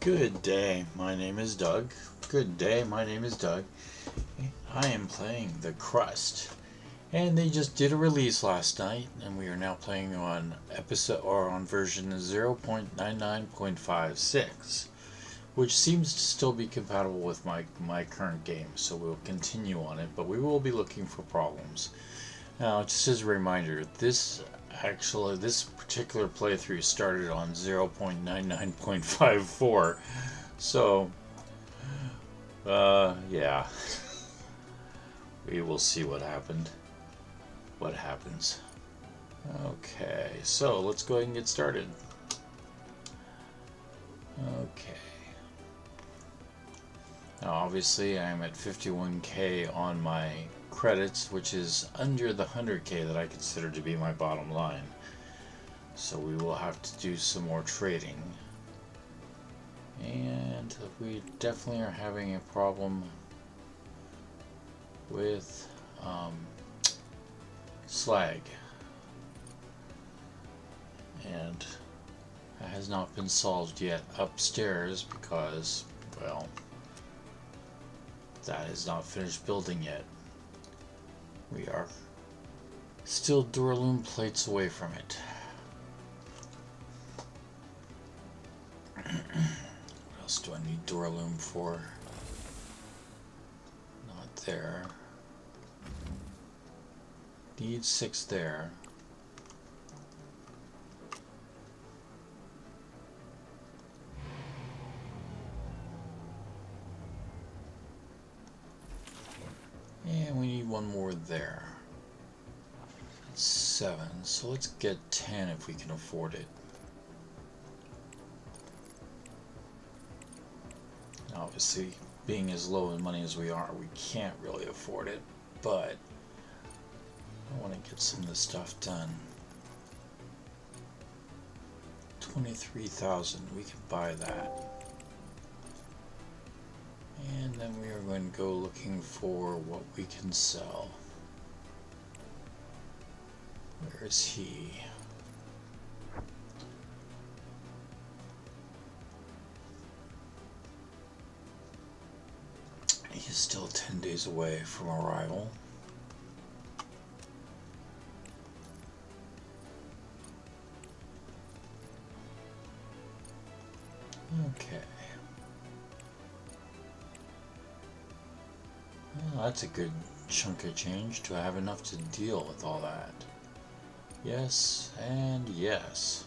Good day, my name is Doug. Good day, my name is Doug. I am playing the Crust. And they just did a release last night, and we are now playing on version 0.99.56, which seems to still be compatible with my current game, so we'll continue on it, but we will be looking for problems. Now, just as a reminder, this particular playthrough started on 0.99.54, so yeah, we will see what happens. Okay, so let's go ahead and get started. Okay. Now obviously I'm at 51k on my credits, which is under the 100k that I consider to be my bottom line. So we will have to do some more trading. And we definitely are having a problem with slag. And that has not been solved yet upstairs because, well, that is not finished building yet. We are still Duralumin plates away from it. What else do I need Duralumin for? Not there. Need 6 there. And we need 1 more there. That's 7, so let's get 10 if we can afford it. Obviously, being as low in money as we are, we can't really afford it, but I want to get some of this stuff done. 23,000, we can buy that. And then we are going to go looking for what we can sell. Where is he? He is still 10 days away from arrival. Okay. Well, that's a good chunk of change. Do I have enough to deal with all that? Yes, and yes.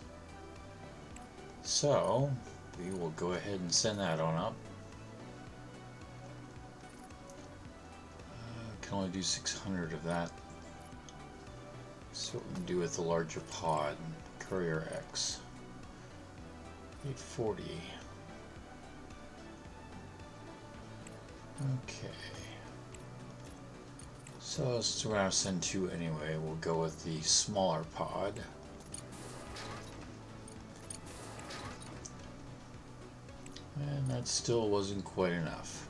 So, we will go ahead and send that on up. Can only do 600 of that. So what we can do with the larger pod. Courier X. 840. Okay. So since we're going to send 2 anyway, we'll go with the smaller pod. And that still wasn't quite enough.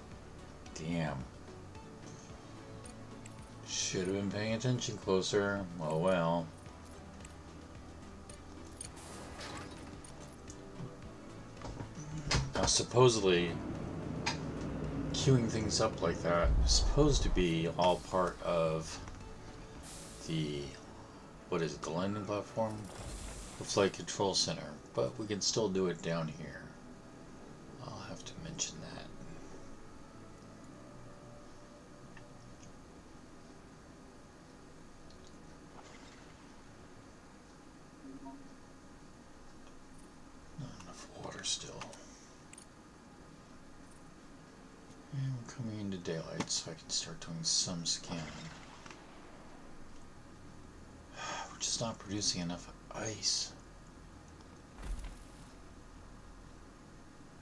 Damn. Should have been paying attention closer. Oh well. Now supposedly, queuing things up like that is supposed to be all part of the, what is it, the landing platform? The flight control center. But we can still do it down here. I'll have to mention that. Not enough water still. And we're coming into daylight, so I can start doing some scanning. We're just not producing enough ice.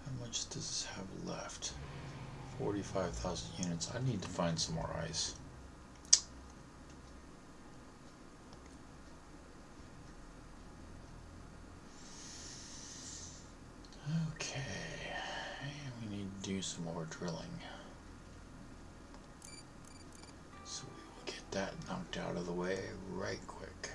How much does this have left? 45,000 units. I need to find some more ice. Okay. We need to do some more drilling. So we will get that knocked out of the way right quick.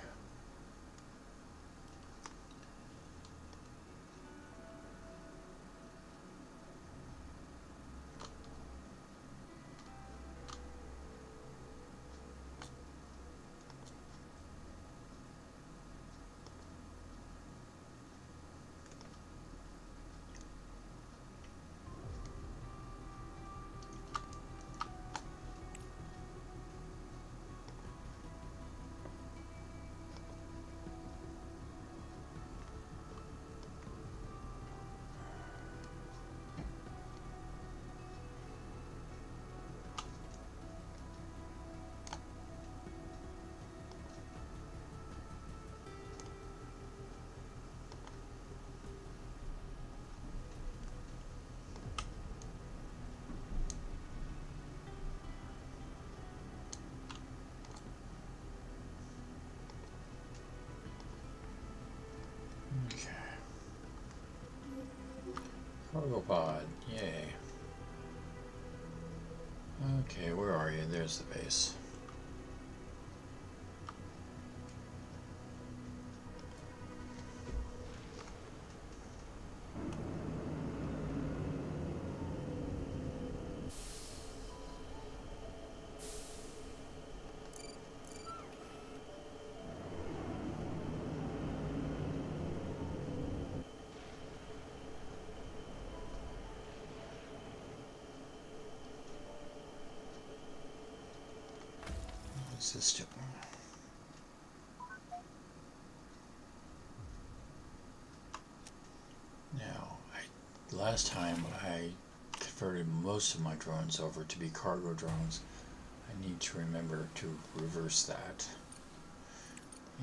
Okay. Cargo pod, yay. Okay, where are you? There's the base. What's this doing? Now, last time I converted most of my drones over to be cargo drones. I need to remember to reverse that.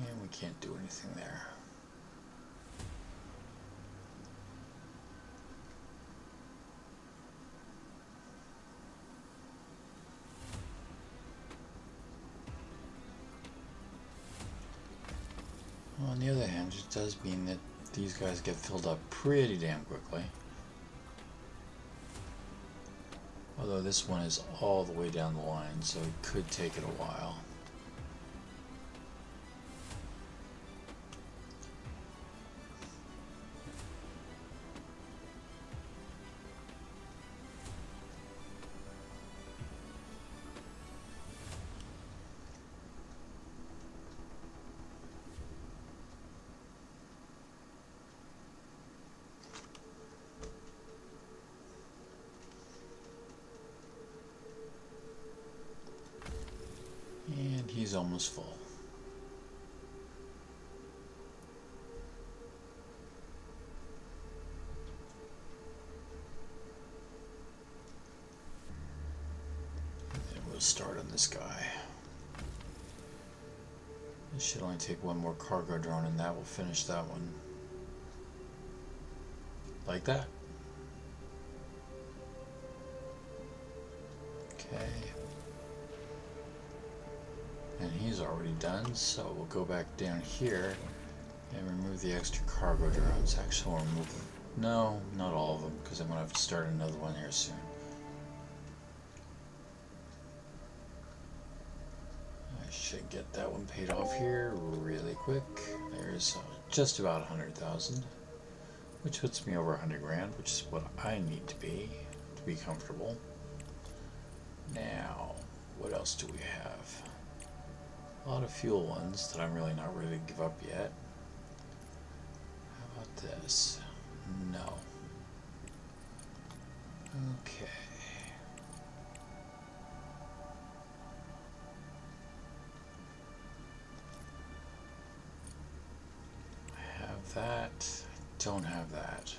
And we can't do anything there. Well, on the other hand, it does mean that these guys get filled up pretty damn quickly. Although this one is all the way down the line, so it could take it a while. And he's almost full. And we'll start on this guy. This should only take one more cargo drone and that will finish that one. Like that. Okay. And he's already done, so we'll go back down here and remove the extra cargo drones. Actually, we'll remove... No, not all of them, because I'm going to have to start another one here soon. I should get that one paid off here really quick. There's just about 100,000, which puts me over 100 grand, which is what I need to be comfortable. Now, what else do we have? A lot of fuel ones that I'm really not ready to give up yet. How about this? No. Okay. I have that. I don't have that.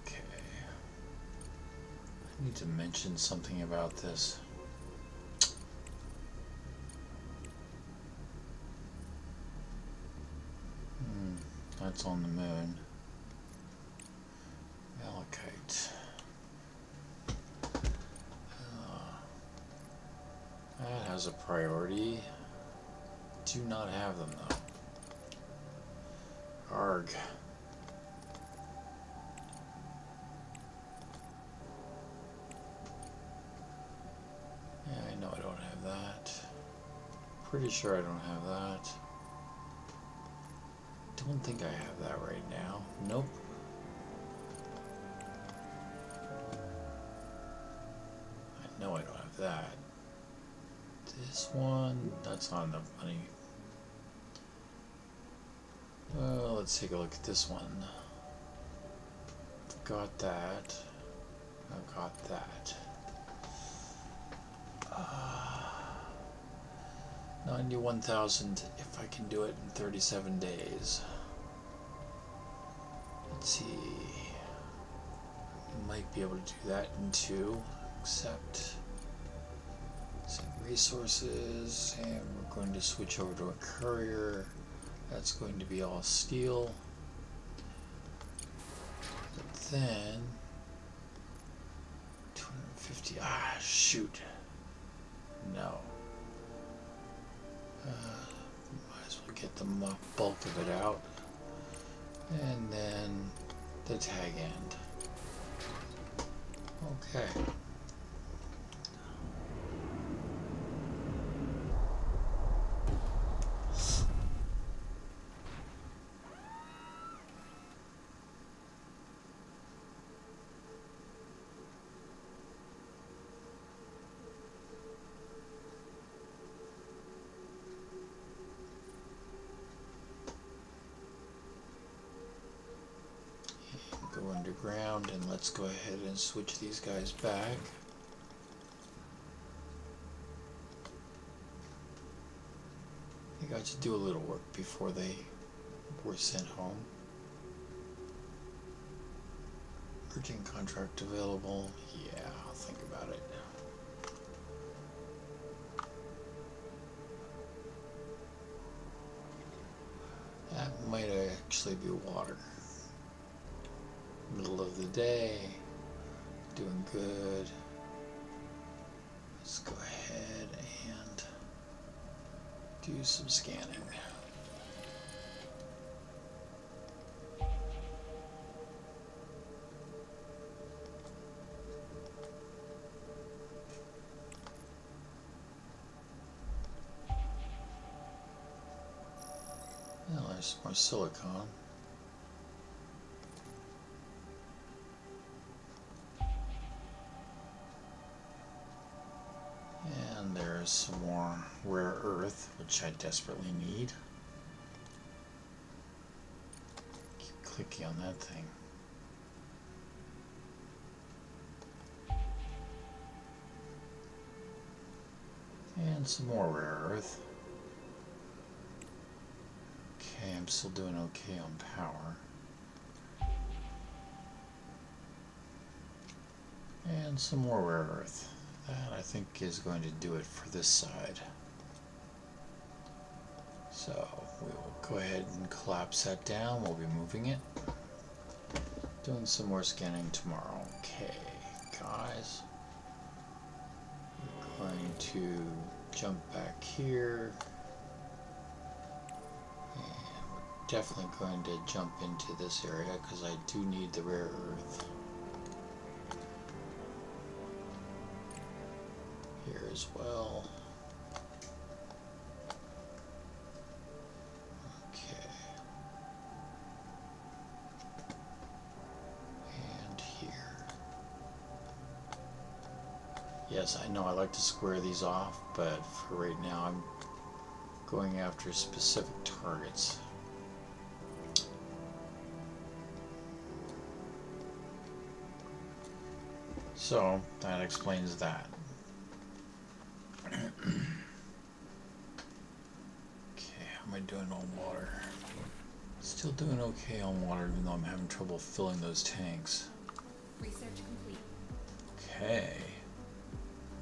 Okay. I need to mention something about this. That's on the moon. Malachite. That has a priority. Do not have them though. Arg. Yeah, I know I don't have that. Pretty sure I don't have that. Don't think I have that right now. Nope. I know I don't have that. This one, that's not enough money. Well, let's take a look at this one. I've got that. I've got that. 91,000 if I can do it in 37 days. Let's see. Might be able to do that in 2, except some resources, and we're going to switch over to a courier. That's going to be all steel. But then 250. Ah, shoot. No. Might as get the bulk of it out. And then the tag end. Okay. Go underground, and let's go ahead and switch these guys back. They got to do a little work before they were sent home. Urgent contract available. Yeah, I'll think about it. That might actually be water. Middle of the day, doing good. Let's go ahead and do some scanning. Well, there's more silicon. And there's some more rare earth, which I desperately need. Keep clicking on that thing. And some more rare earth. Okay, I'm still doing okay on power. And some more rare earth. That I think is going to do it for this side. So we will go ahead and collapse that down. We'll be moving it. Doing some more scanning tomorrow. Okay, guys. We're going to jump back here. And we're definitely going to jump into this area because I do need the rare earth. Here as well. Okay. And here. Yes, I know I like to square these off, but for right now I'm going after specific targets. So that explains that. Okay, how am I doing on water? Still doing okay on water, even though I'm having trouble filling those tanks. Research complete. Okay.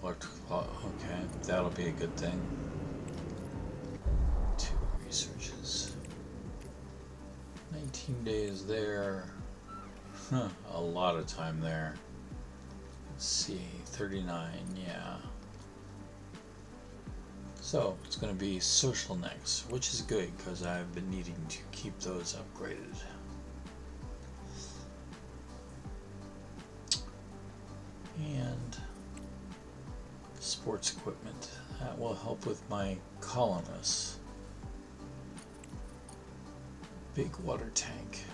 Okay, that'll be a good thing. 2 researches. 19 days there. Huh, a lot of time there. Let's see, 39, yeah. So, it's going to be social next, which is good because I've been needing to keep those upgraded. And sports equipment. That will help with my colonists. Big water tank.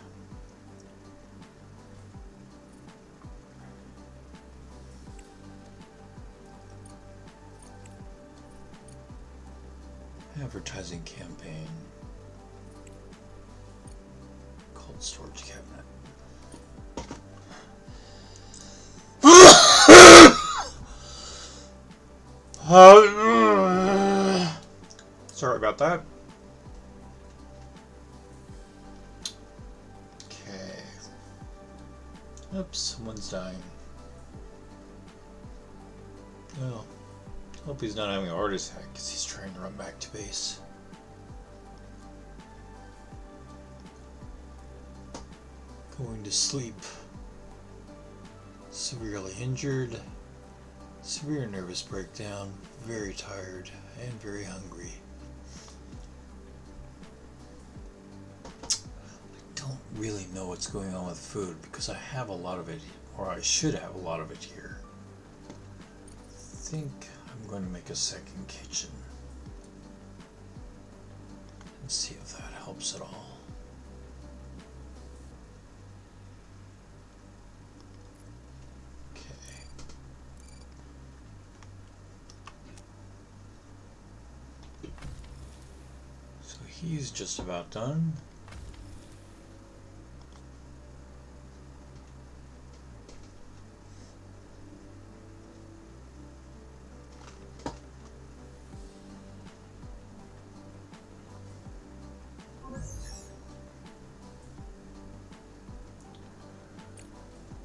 Advertising campaign. Cold storage cabinet. Sorry about that. Okay. Oops, someone's dying. Well, hope he's not having a heart attack because he's trying to run back to base. Going to sleep. Severely injured. Severe nervous breakdown. Very tired and very hungry. really know what's going on with food because I have a lot of it, or I should have a lot of it here. I think I'm going to make a second kitchen and see if that helps at all. Okay. So he's just about done.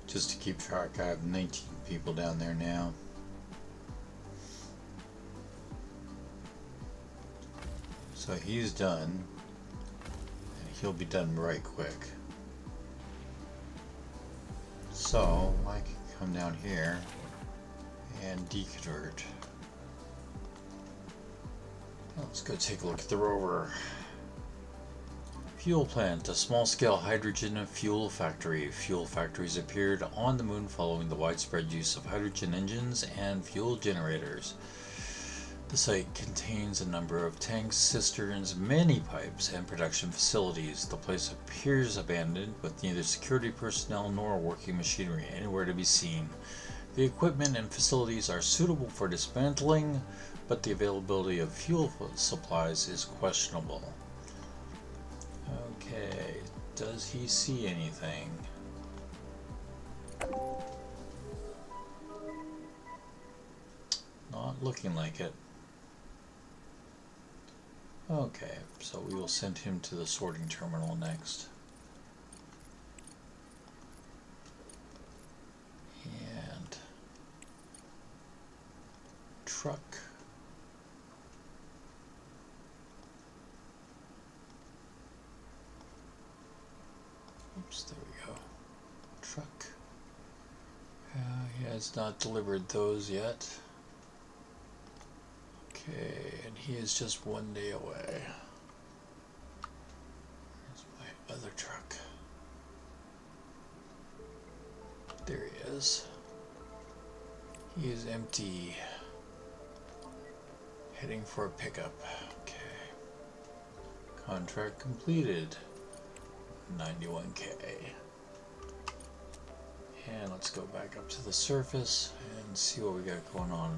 Just to keep track, I have 19 people down there now. So he's done, and he'll be done right quick. So I can come down here and deconvert. Let's go take a look at the rover. Fuel plant, a small-scale hydrogen fuel factory. Fuel factories appeared on the moon following the widespread use of hydrogen engines and fuel generators. The site contains a number of tanks, cisterns, many pipes, and production facilities. The place appears abandoned, with neither security personnel nor working machinery anywhere to be seen. The equipment and facilities are suitable for dismantling, but the availability of fuel supplies is questionable. Okay, does he see anything? Not looking like it. Okay, so we will send him to the sorting terminal next. And truck. Oops, there we go. Truck. He has not delivered those yet. Okay, and he is just one day away. Here's my other truck. There he is. He is empty. Heading for a pickup. Okay. Contract completed. 91K. And let's go back up to the surface and see what we got going on.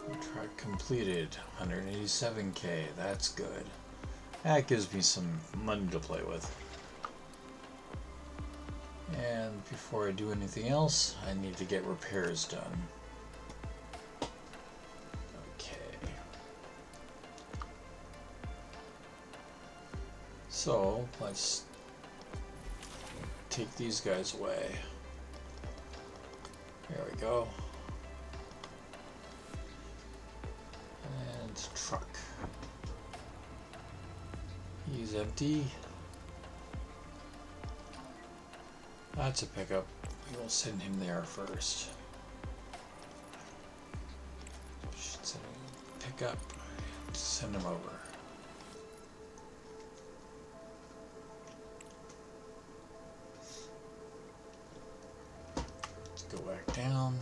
Contract completed. 187K. That's good. That gives me some money to play with. And before I do anything else, I need to get repairs done. So let's take these guys away. There we go. And truck. He's empty. That's a pickup. We will send him there first. Should send him pick up and send him over. Go back down.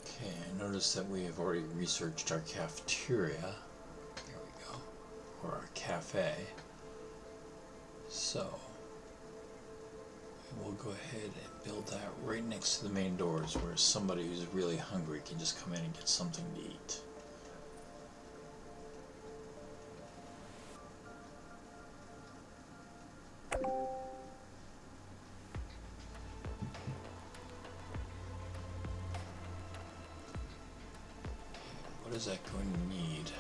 Okay, I noticed that we have already researched our cafeteria. There we go. Or our cafe. So we'll go ahead and build that right next to the main doors where somebody who's really hungry can just come in and get something to eat. What is that going to need?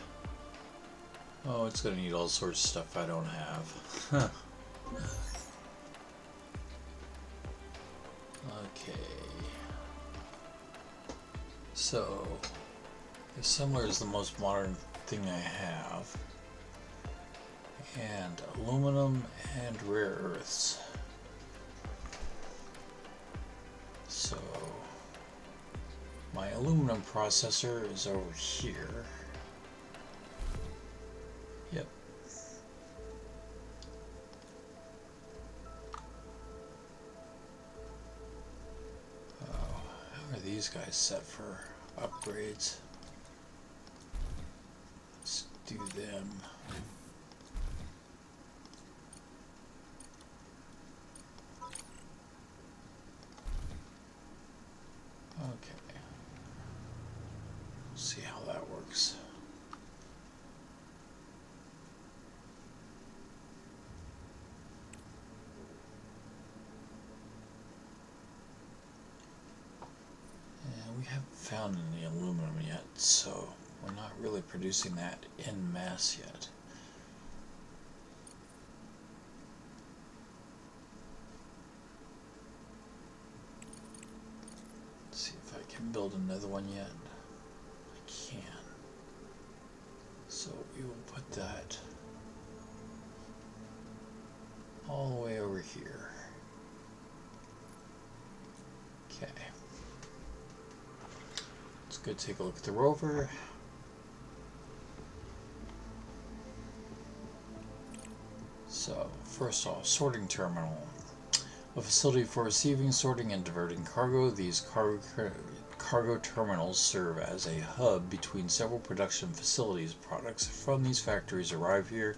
Oh, it's going to need all sorts of stuff I don't have. Okay. So, assembler is the most modern thing I have. and aluminum and rare earths. So my aluminum processor is over here. Yep. Oh, how are these guys set for upgrades? Let's do them. Okay. See how that works. And we haven't found any aluminum yet, so we're not really producing that en masse yet. Let's see if I can build another one yet. I can. So we will put that all the way over here. Okay. Let's go take a look at the rover. So, first off, sorting terminal. A facility for receiving, sorting, and diverting cargo. These cargo terminals serve as a hub between several production facilities. Products from these factories arrive here,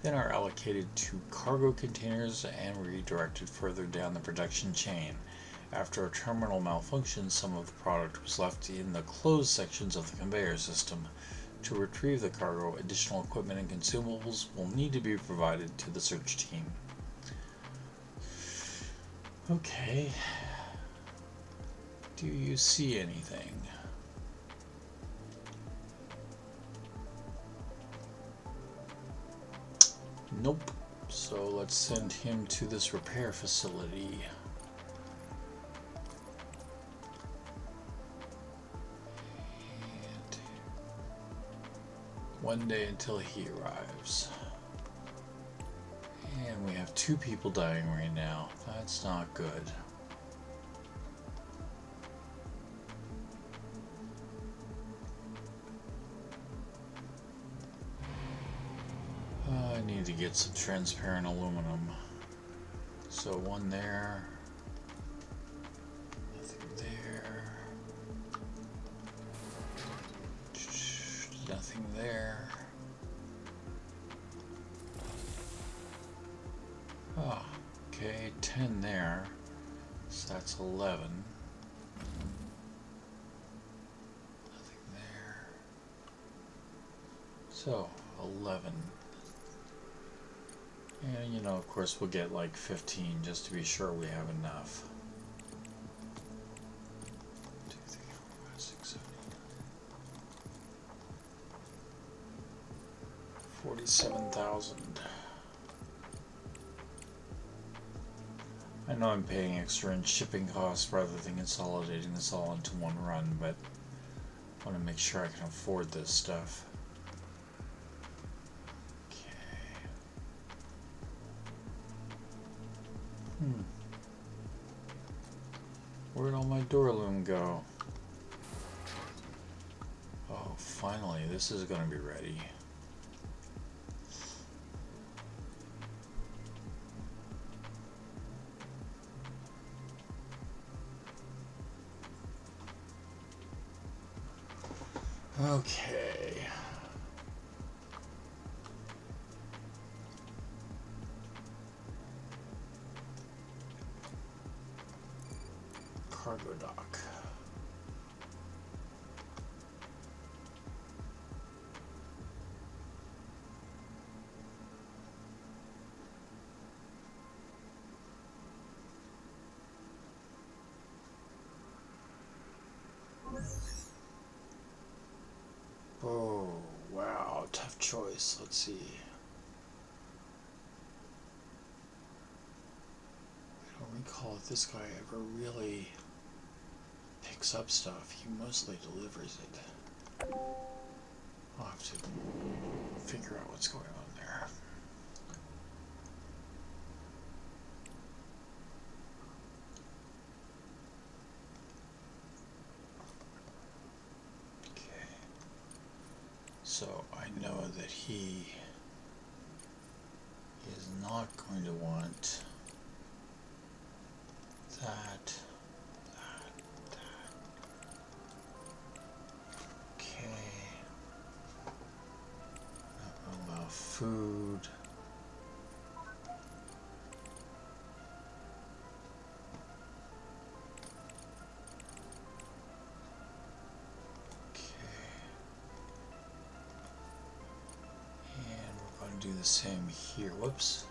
then are allocated to cargo containers and redirected further down the production chain. After a terminal malfunctions, some of the product was left in the closed sections of the conveyor system. To retrieve the cargo, additional equipment and consumables will need to be provided to the search team. Okay. Do you see anything? Nope. So let's send him to this repair facility. And one day until he arrives. And we have 2 people dying right now. That's not good. I need to get some transparent aluminum. So one there. Nothing there. Nothing there. Ah, okay, 10 there. So that's 11. Nothing there. So, 11. And, you know, of course, we'll get like 15 just to be sure we have enough. 2, 3, 4, 5, 6, 7, 8. 47,000. I know I'm paying extra in shipping costs rather than consolidating this all into one run, but I want to make sure I can afford this stuff. Where'd all my Doorloom go? Oh, finally, this is going to be ready. Okay. Cargo dock. Oh, wow, tough choice. Let's see. I don't recall if this guy ever really picks up stuff. He mostly delivers it. I'll have to figure out what's going on there. So I know that he is not going to want that. Okay. Not allow food. And we're going to do the same here. Whoops.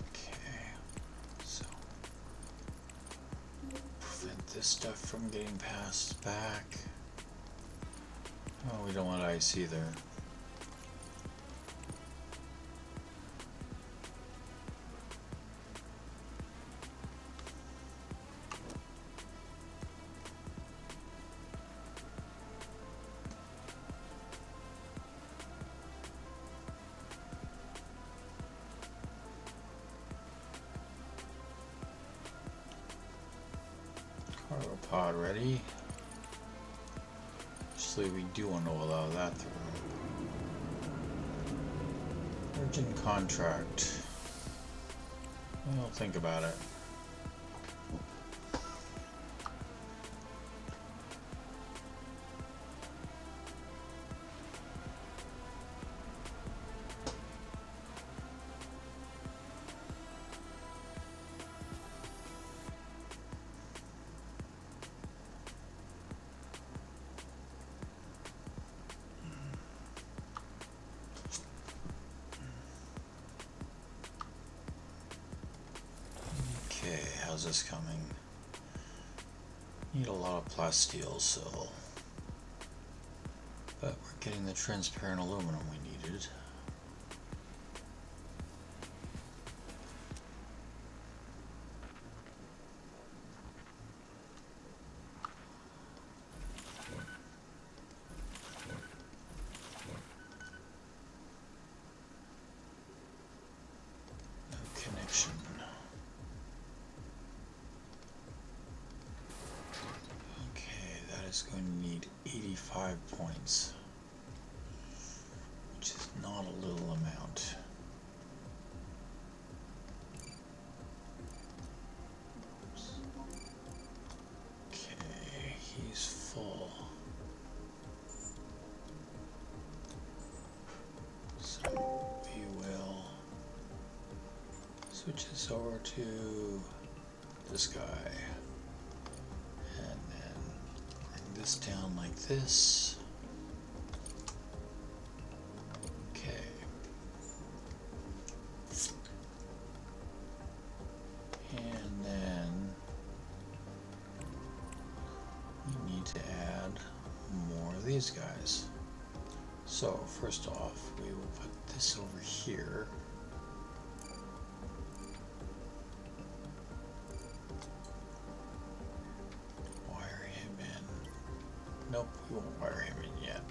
Okay. So prevent this stuff from getting passed back. Oh, we don't want ice either. Cargo pod ready. Actually, we do want to allow that through. Urgent contract. Well, think about it. Okay, how's this coming? Need a lot of plasteel, so. But we're getting the transparent aluminum we needed. No connection. Okay, that is going to need 85 points, which is not a little amount. Okay, he's full. So we will switch this over to this guy. And then bring this down like this. Okay. And then we need to add more of these guys. So first off, we will put this over here. Wire him in. Nope, we won't wire him in yet.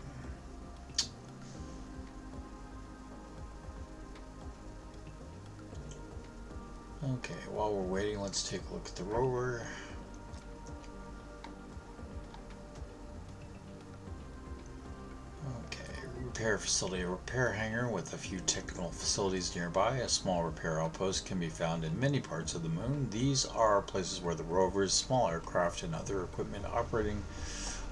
Okay, while we're waiting, let's take a look at the rover. Okay, repair facility. A repair hangar with a few technical facilities nearby. A small repair outpost can be found in many parts of the moon. These are places where the rovers, small aircraft, and other equipment operating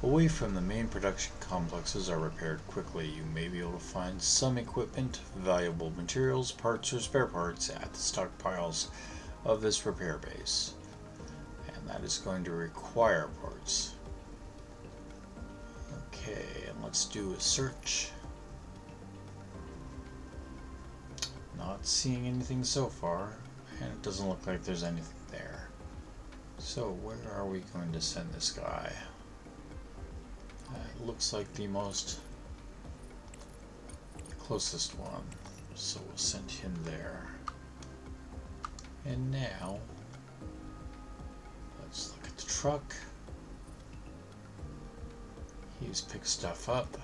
away from the main production complexes are repaired quickly. You may be able to find some equipment, valuable materials, parts, or spare parts at the stockpiles of this repair base. And that is going to require parts. Okay, and let's do a search. Not seeing anything so far, and it doesn't look like there's anything there. So where are we going to send this guy? It looks like the closest one, so we'll send him there. And now let's look at the truck. He's picked stuff up.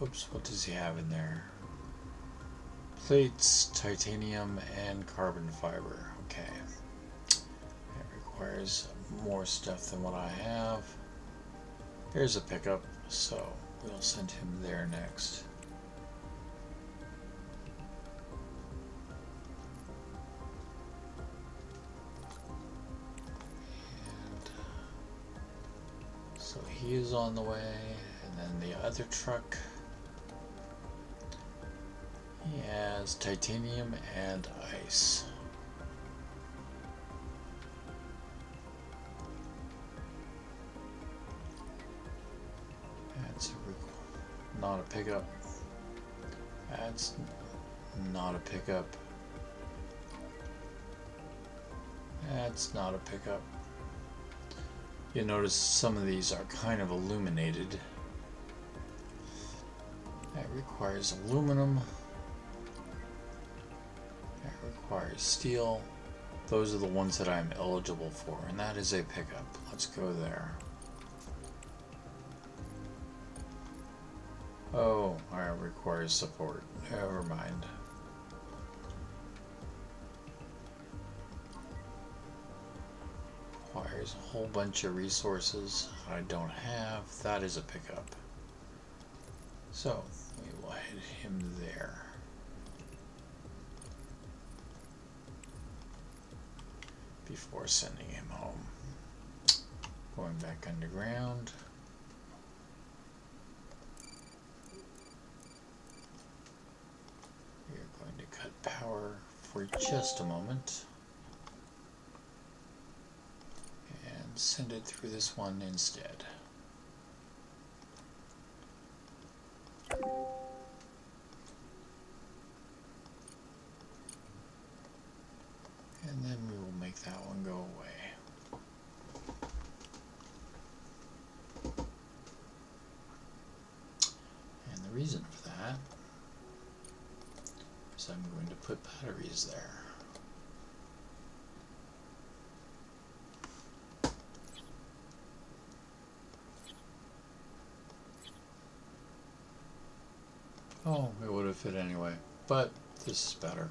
Oops, what does he have in there? Plates, titanium, and carbon fiber. Okay. It requires more stuff than what I have. Here's a pickup, so we'll send him there next. And so he is on the way, and then the other truck, he has titanium and ice. That's not a pickup. That's not a pickup. That's not a pickup. You notice some of these are kind of illuminated. That requires aluminum. That requires steel. Those are the ones that I'm eligible for, and that is a pickup. Let's go there. Oh, it requires support. Never mind. Requires a whole bunch of resources I don't have. That is a pickup. So, we will head him there. Before sending him home. Going back underground. We are going to cut power for just a moment. And send it through this one instead. And then we will make that one go away. And the reason for that is I'm going to put batteries there. Oh, it would have fit anyway, but this is better.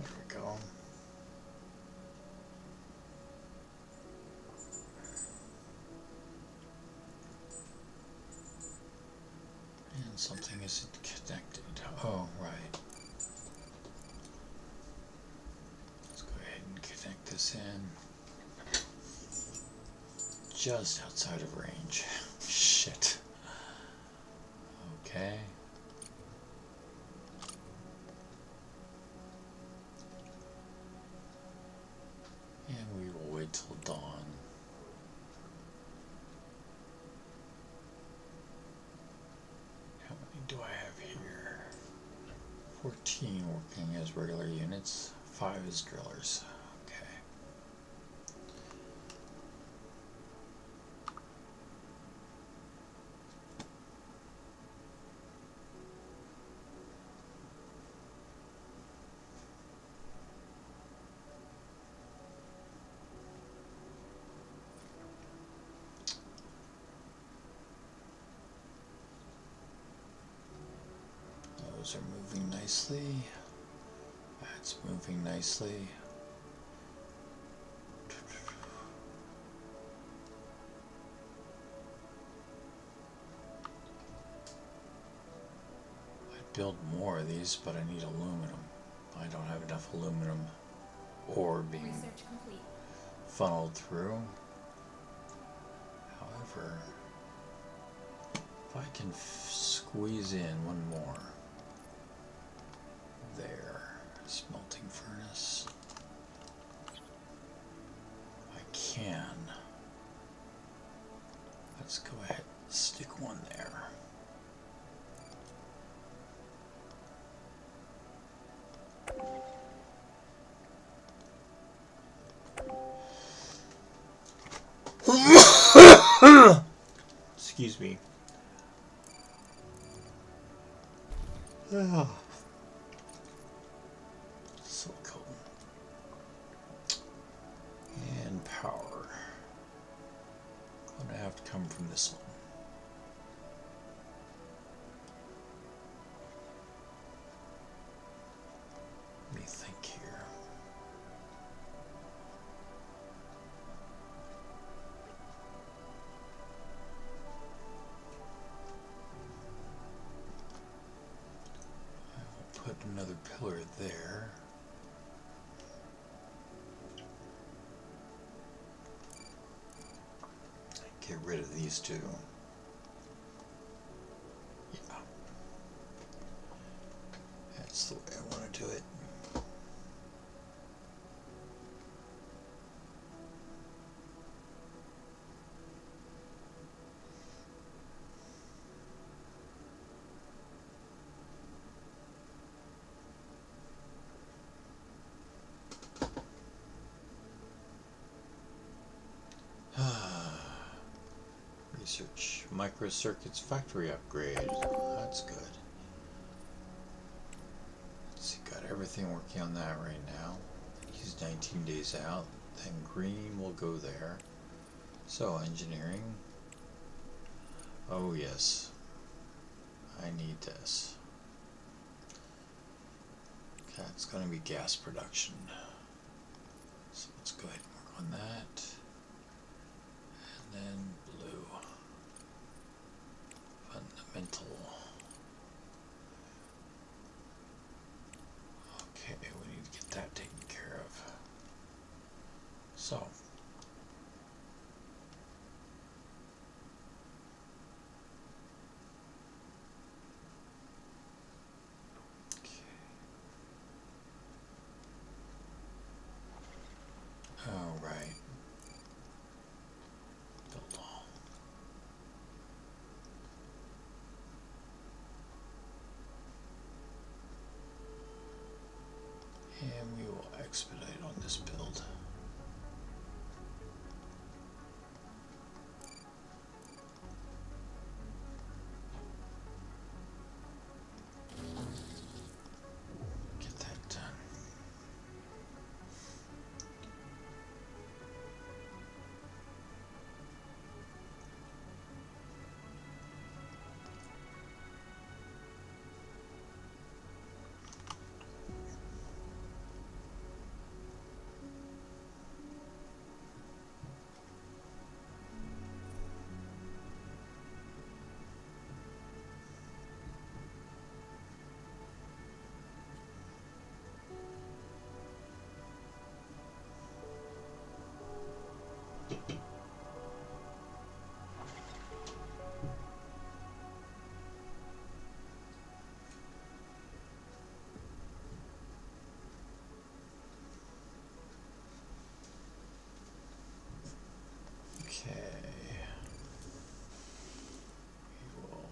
There we go. And something isn't connected. Oh, right. Let's go ahead and connect this in. Just outside of range. Shit. Okay. And we will wait till dawn. How many do I have here? 14 working as regular units, 5 as drillers. Okay. Those are moving nicely. That's moving nicely. I'd build more of these, but I need aluminum. I don't have enough aluminum ore being Research complete. funneled through. However, if I can squeeze in one more. There, smelting furnace. I can. Let's go ahead and stick one there. Excuse me. Ah, silicone. And power. Gonna have to come from this one. Let me think here. I will put another pillar there. Get rid of these two. Yeah. That's the way I want to do it. Research microcircuits factory upgrade. That's good. Let's see, got everything working on that right now. He's 19 days out. Then green will go there. So engineering. Oh yes. I need this. Okay, it's going to be gas production. So let's go ahead and work on that. And then blue. Fundamental. Okay, we need to get that taken care of. So. Oh, right. Build all. And we will expedite on this build. Get that done. Okay. We will.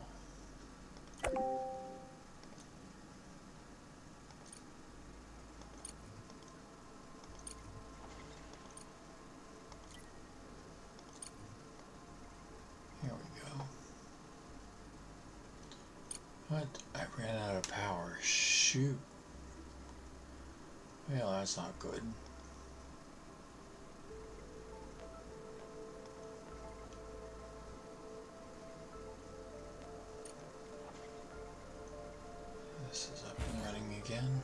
Here we go. What? I ran out of power. Shoot. Well, that's not good. This is up and running again.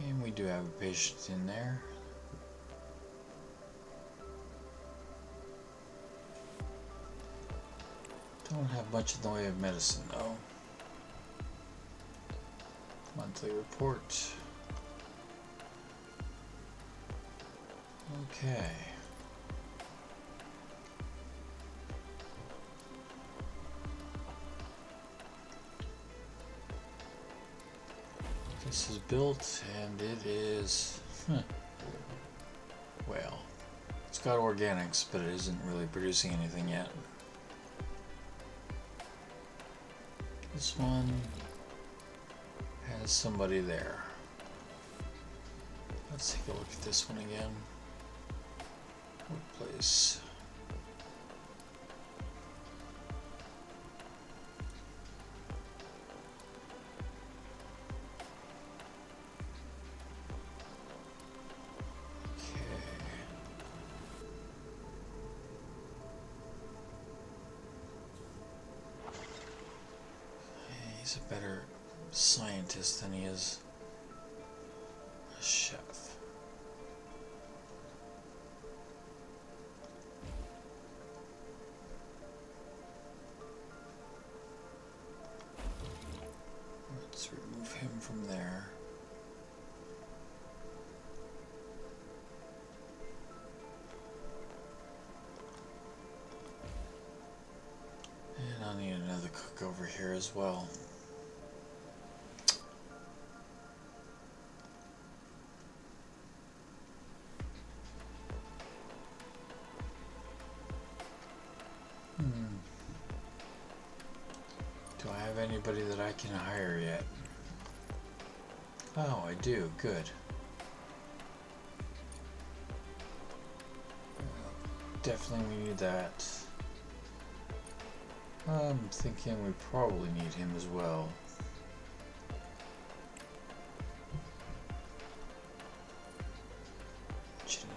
And we do have a patient in there. Don't have much in the way of medicine though. Monthly report. Okay. This is built and it is, well, it's got organics, but it isn't really producing anything yet. This one has somebody there. Let's take a look at this one again. Workplace. He's a better scientist than he is a chef. Let's remove him from there. And I'll need another cook over here as well. Do I have anybody that I can hire yet? Oh, I do. Good. Definitely need that. I'm thinking we probably need him as well. Engineer.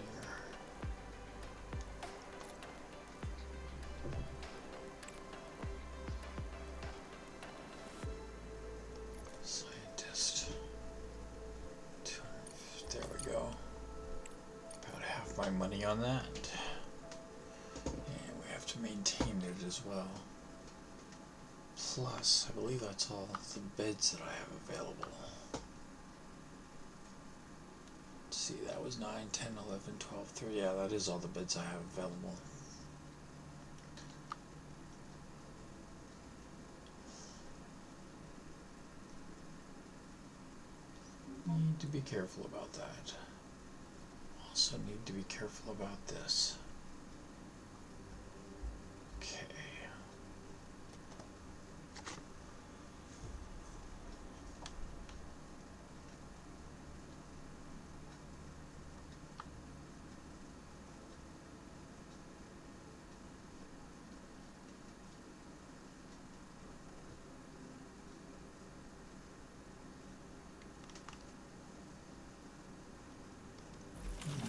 Scientist. There we go. About half my money on that. And we have to maintain it as well. Plus, I believe that's all the beds that I have available. Let's see, that was 9, 10, 11, 12, 3. Yeah, that is all the beds I have available. Need to be careful about that. Also need to be careful about this. Okay.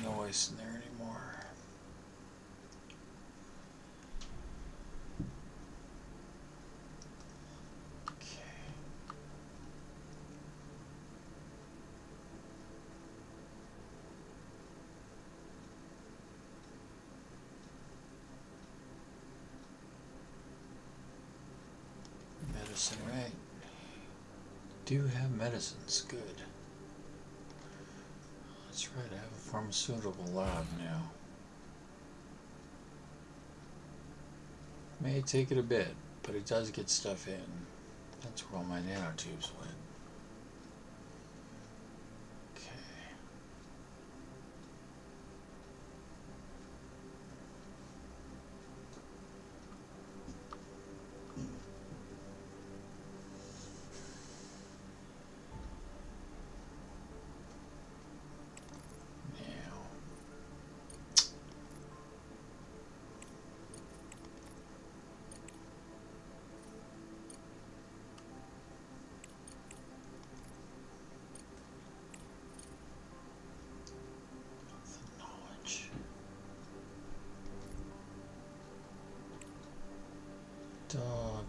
No ice in there anymore. Okay. Medicine, right? Do have medicines, good. That's right, I have a pharmaceutical lab now. May take it a bit, but it does get stuff in. That's where all my nanotubes went. Okay.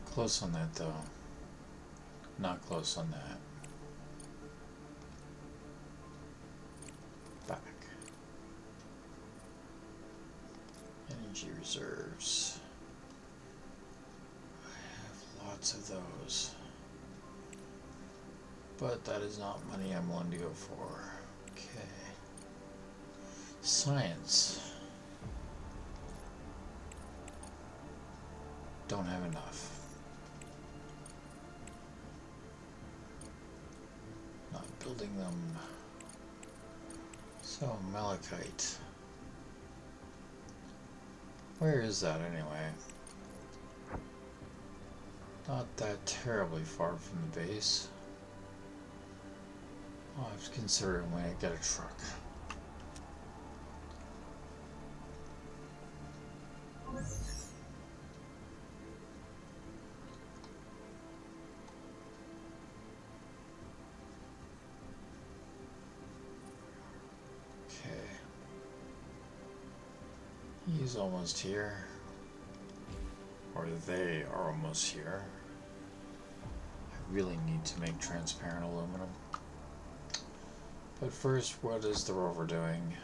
Close on that though. Not close on that. Back. Energy reserves. I have lots of those. But that is not money I'm willing to go for. Okay. Science. Don't have enough. Not building them. So, malachite. Where is that anyway? Not that terribly far from the base. I'll have to consider it when I get a truck. He's almost here. Or they are almost here. I really need to make transparent aluminum. But first, what is the rover doing?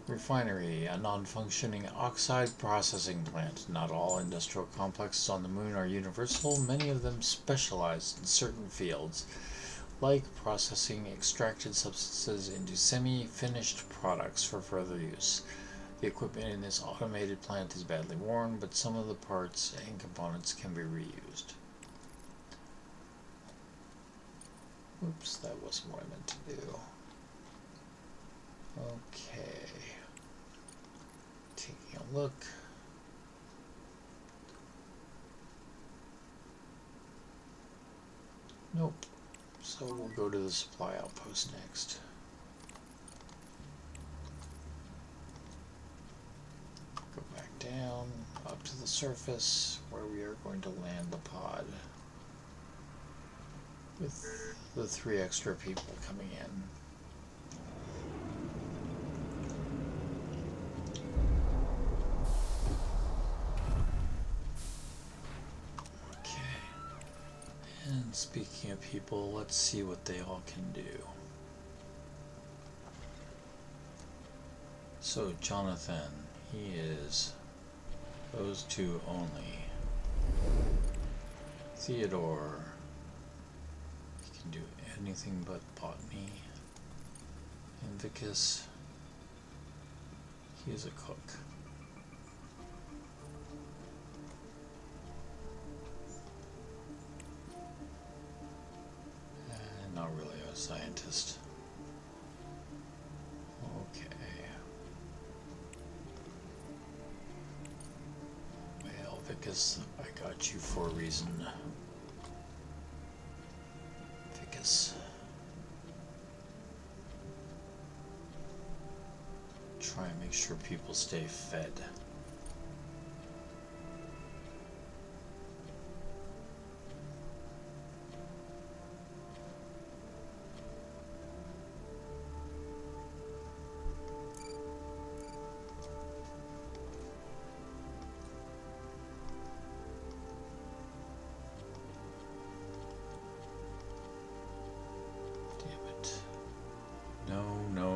Refinery, a non-functioning oxide processing plant. Not all industrial complexes on the moon are universal. Many of them specialize in certain fields, like processing extracted substances into semi-finished products for further use. The equipment in this automated plant is badly worn, but some of the parts and components can be reused. Oops, that wasn't what I meant to do. Okay. Taking a look. Nope. So we'll go to the supply outpost next. Go back down, up to the surface, where we are going to land the pod. With the 3 extra people coming in. And speaking of people, let's see what they all can do. So Jonathan, he is those 2 only. Theodore, he can do anything but botany. And Vicus, he is a cook. Not really a scientist. Okay. Well, Vicus, I got you for a reason. Vicus. Try and make sure people stay fed.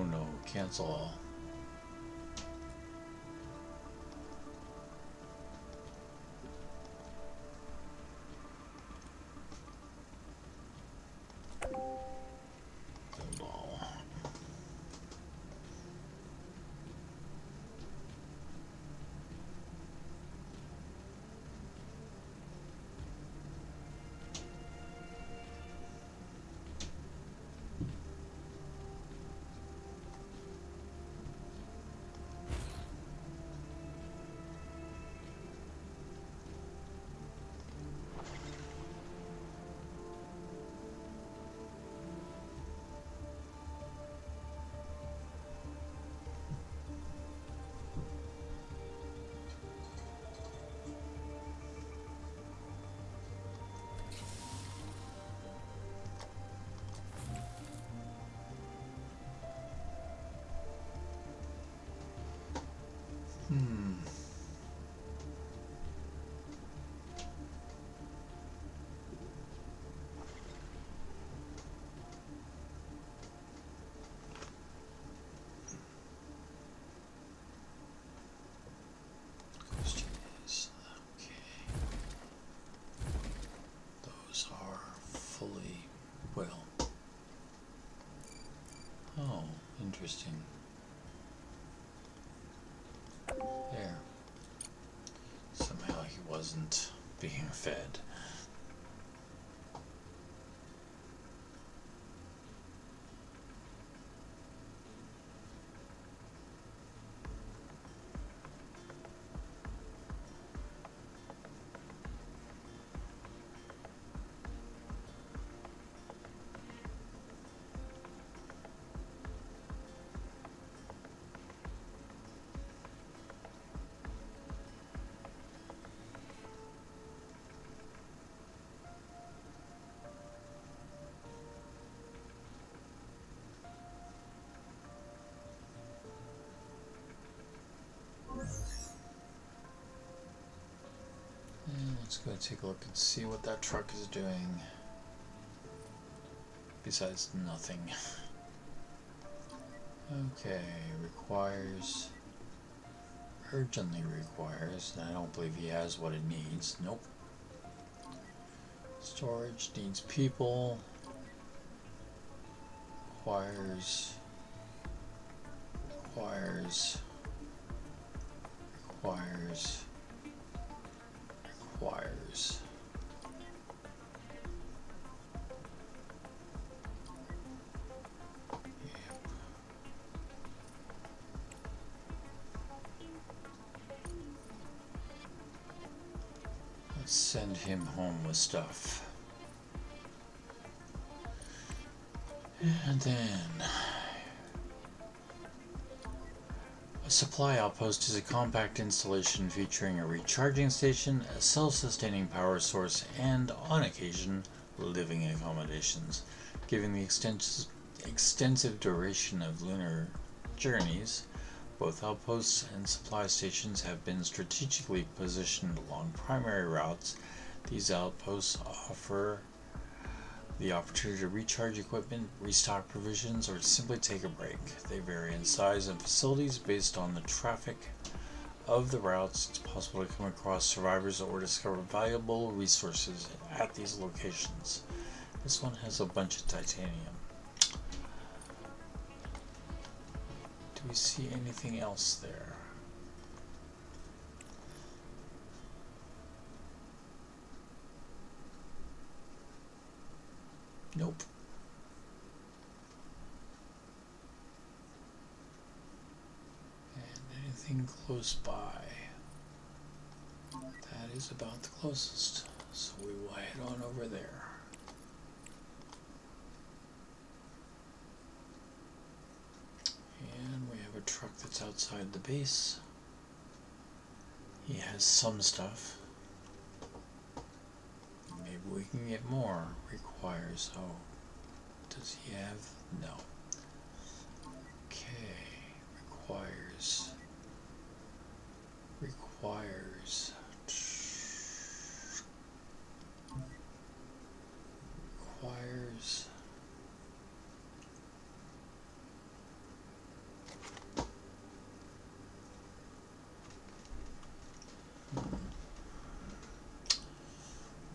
No, cancel all. Build all. Question is, okay. Those are fully, well. Oh, interesting. There. Somehow he wasn't being fed. Let's go take a look and see what that truck is doing. Besides nothing. Okay, requires, urgently requires, and I don't believe he has what it needs. Nope. Storage needs people. Requires, requires, requires, requires. Let's send him home with stuff. And then a supply outpost is a compact installation featuring a recharging station, a self-sustaining power source, and, on occasion, living accommodations. Given the extensive duration of lunar journeys, both outposts and supply stations have been strategically positioned along primary routes. These outposts offer the opportunity to recharge equipment, restock provisions, or simply take a break. They vary in size and facilities based on the traffic of the routes. It's possible to come across survivors or discover valuable resources at these locations. This one has a bunch of titanium. Do we see anything else there? Nope. And anything close by? That is about the closest. So we will head on over there. And we have a truck that's outside the base. He has some stuff. Maybe we can get more. Requires, oh, does he have? No. Okay, requires, requires, requires,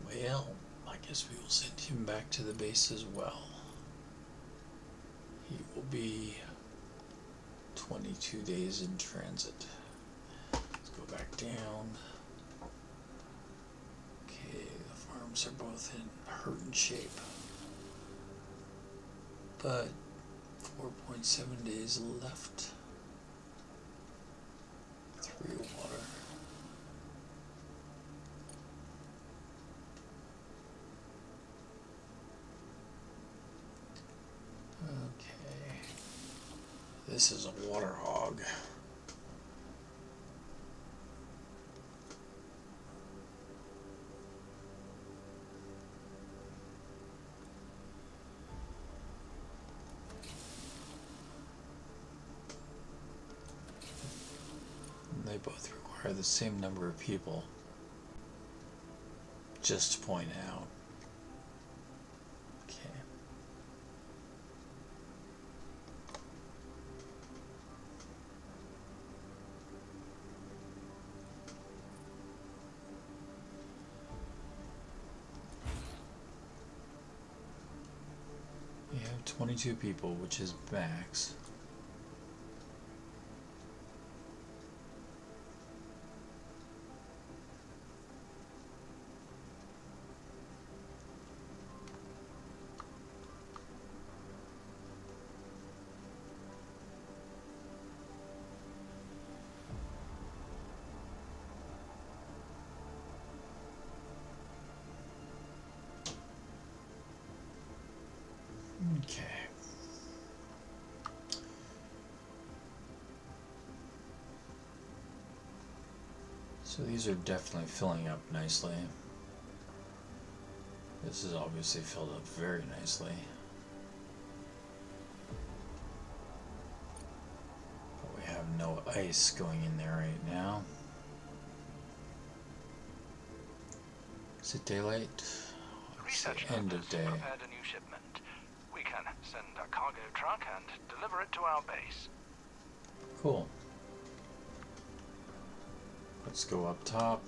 well, I guess we will send him back to the base as well. He will be 22 days in transit. Let's go back down. Okay, the farms are both in hurting shape. But 4.7 days left. 3 water. Okay. This is a water hog. They both require the same number of people. Just to point out. Okay. We have 22 people, which is max. Okay. So these are definitely filling up nicely. This is obviously filled up very nicely. But we have no ice going in there right now. Is it daylight? Research End of members day. prepared a new shipment. We can send a cargo truck and deliver it to our base. Cool. Let's go up top.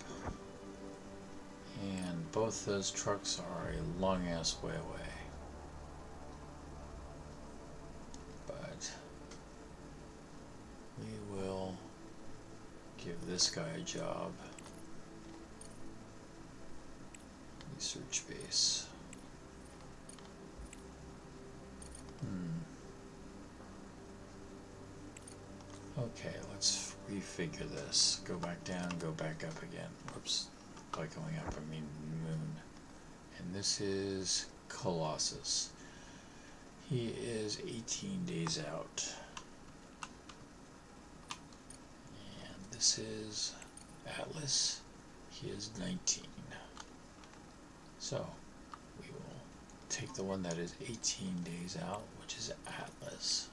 And both those trucks are a long ass way away. But we will give this guy a job. Research base. Okay, let's refigure this. Go back down, go back up again. Whoops. By going up, I mean moon. And this is Colossus. He is 18 days out. And this is Atlas. He is 19. So, we will take the one that is 18 days out, which is Atlas.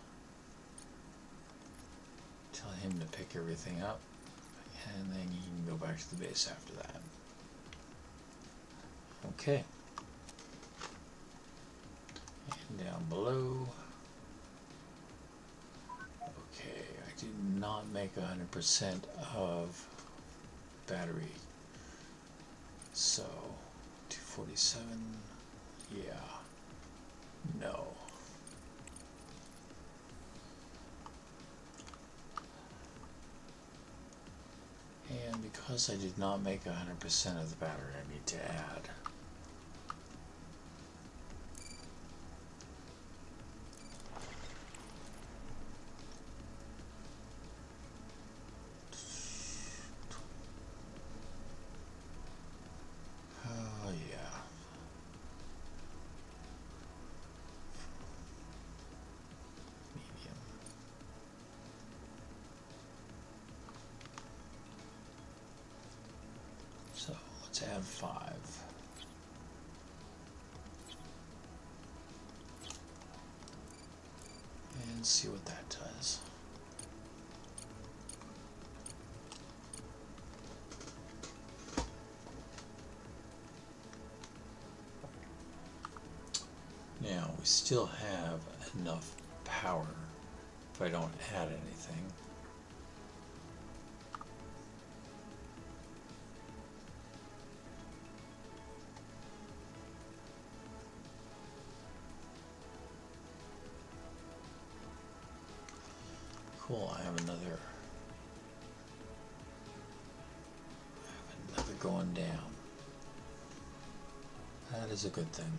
Tell him to pick everything up, and then he can go back to the base after that. Okay. And down below. Okay, I did not make 100% of battery. So, 247, yeah, no. And because I did not make 100% of the battery, I need to add. Oh yeah. Medium. So let's add 5. And see what that does. Now we still have enough power if I don't add anything. Cool, I have another going down. That is a good thing.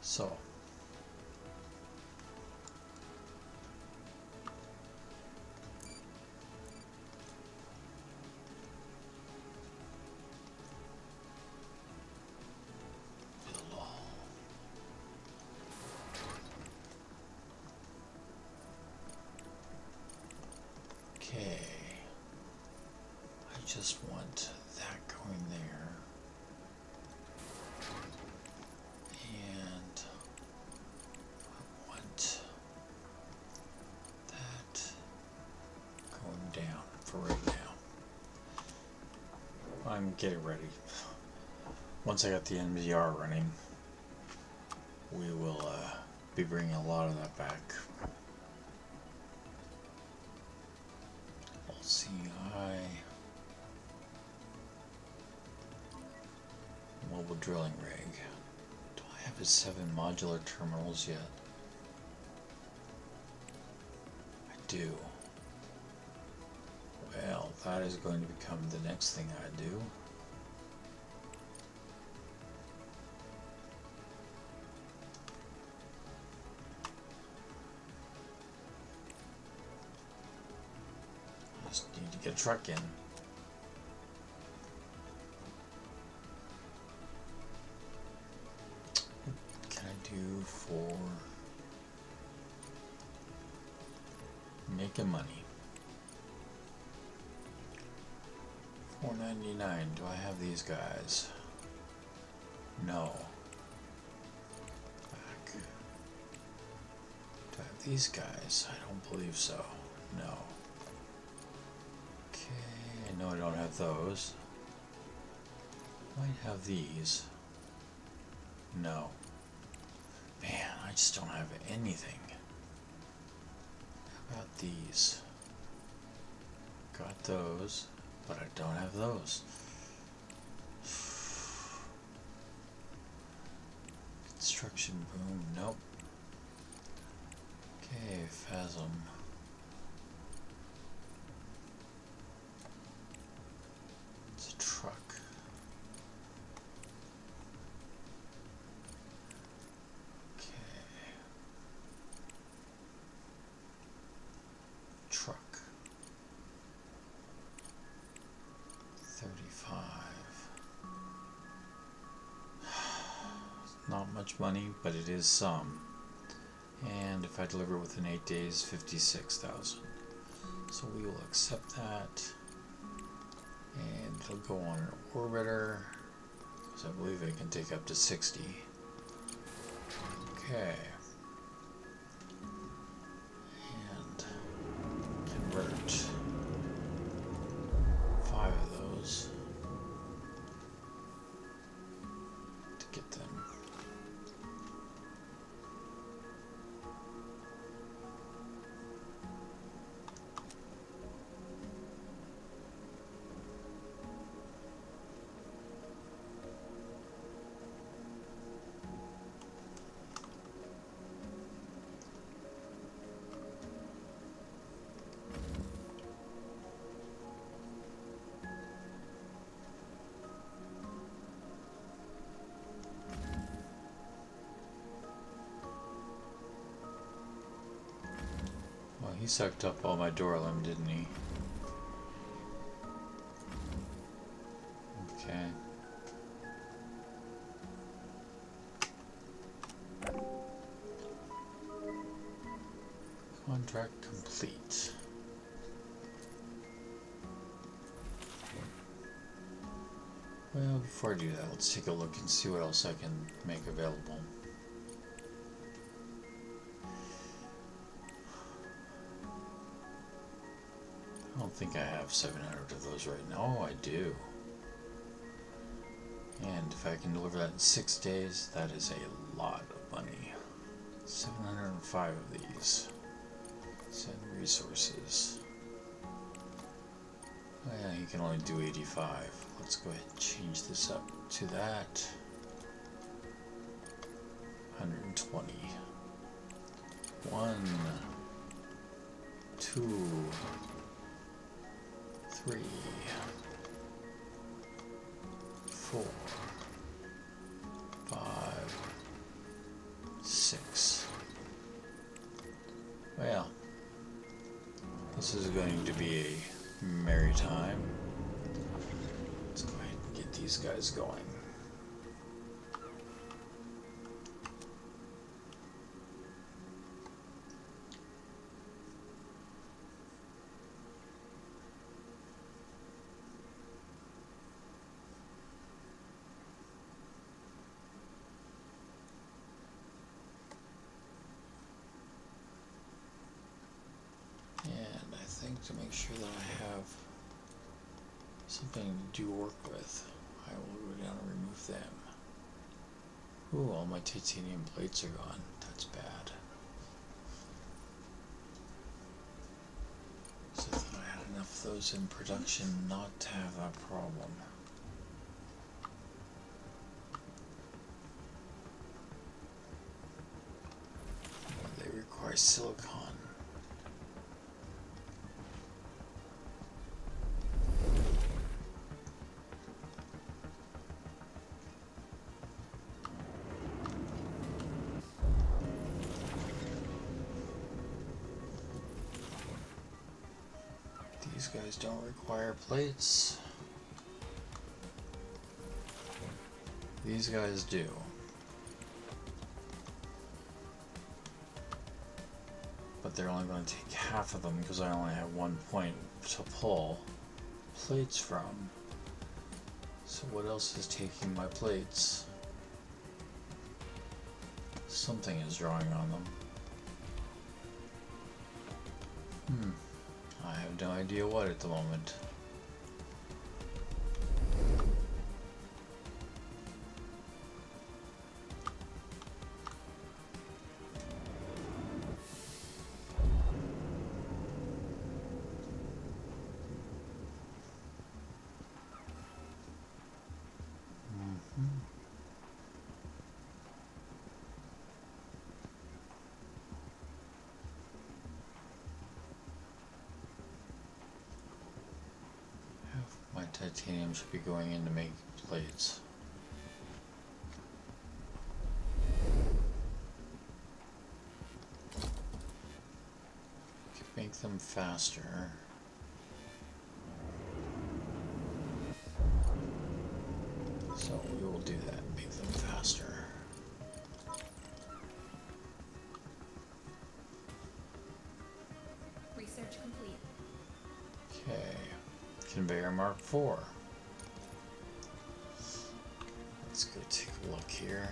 So build all. Okay. I just want that going there. And I want that going down for right now. I'm getting ready. Once I got the NVR running, we will be bringing a lot of that back. LCI, mobile drilling rig. Do I have his 7 modular terminals yet? I do. Well, that is going to become the next thing I do. Just need to get a truck in. What can I do for making money? $4.99. Do I have these guys? No. Back. Do I have these guys? I don't believe so. No. Okay, I know I don't have those. Might have these. No. Man, I just don't have anything. How about these? Got those, but I don't have those. Construction boom, nope. Okay, phasm. It's a truck. Okay. Truck. 35. Not much money, but it is some. And if I deliver within 8 days, 56,000. So we will accept that. And it'll go on an orbiter, because I believe it can take up to 60. Okay. And convert 5 of those to get them. Well, he sucked up all my Dorlum, didn't he? Okay. Contract complete. Well, before I do that, let's take a look and see what else I can make available. I don't think I have 700 of those right now. Oh, I do. And if I can deliver that in 6 days, that is a lot of money. 705 of these. Send resources. Oh yeah, you can only do 85. Let's go ahead and change this up to that. 120. 1, 2, 3, 4, 5, 6. Well, this is going to be a merry time. Let's go ahead and get these guys going. To make sure that I have something to do work with, I will go down and remove them. Ooh, all my titanium plates are gone. That's bad. So I thought I had enough of those in production not to have that problem. They require silicon. These guys don't require plates. These guys do. But they're only going to take half of them because I only have 1 point to pull plates from. So what else is taking my plates? Something is drawing on them. I have no idea what at the moment. titanium should be going in to make plates. Make them faster. So we will do that, make them faster. Research complete. Okay, conveyor mark 4. Let's go take a look here.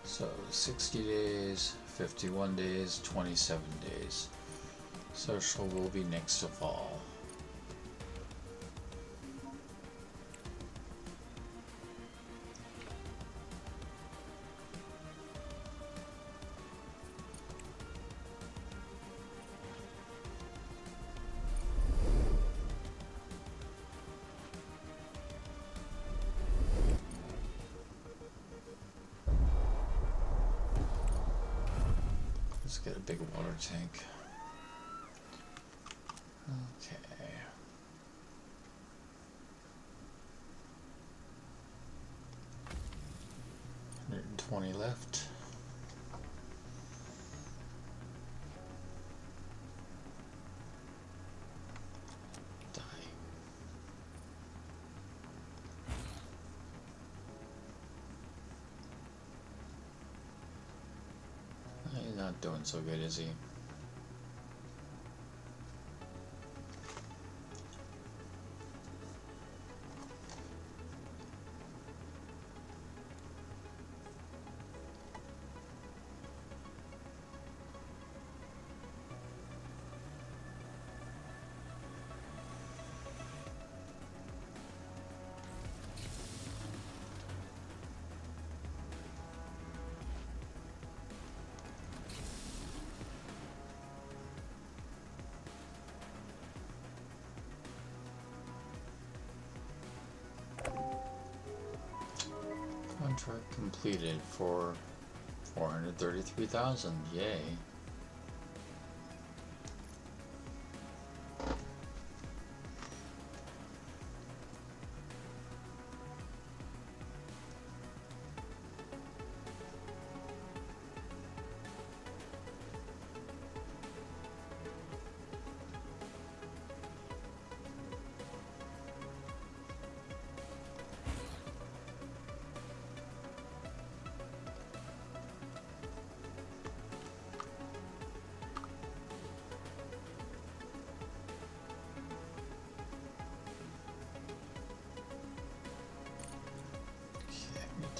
So 60 days, 51 days, 27 days. Social will be next to fall. Let's get a big water tank. Okay. 120 left. Die. He's not doing so good, is he? Contract completed for 433,000. Yay.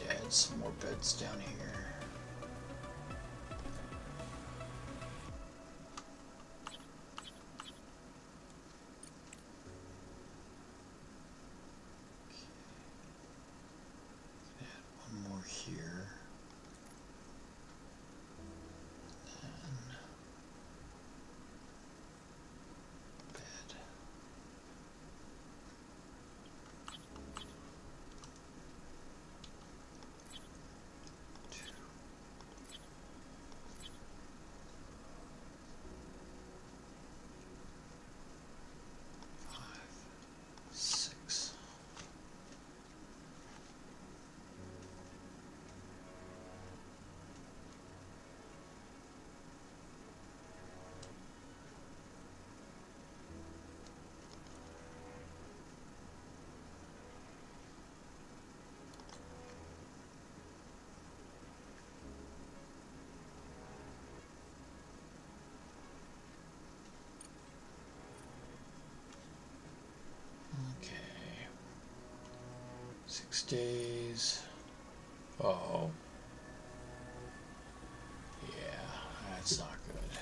Add some more beds down here. Add one more here. Then bed. Okay. 6 days. Uh-oh. Yeah, that's not good.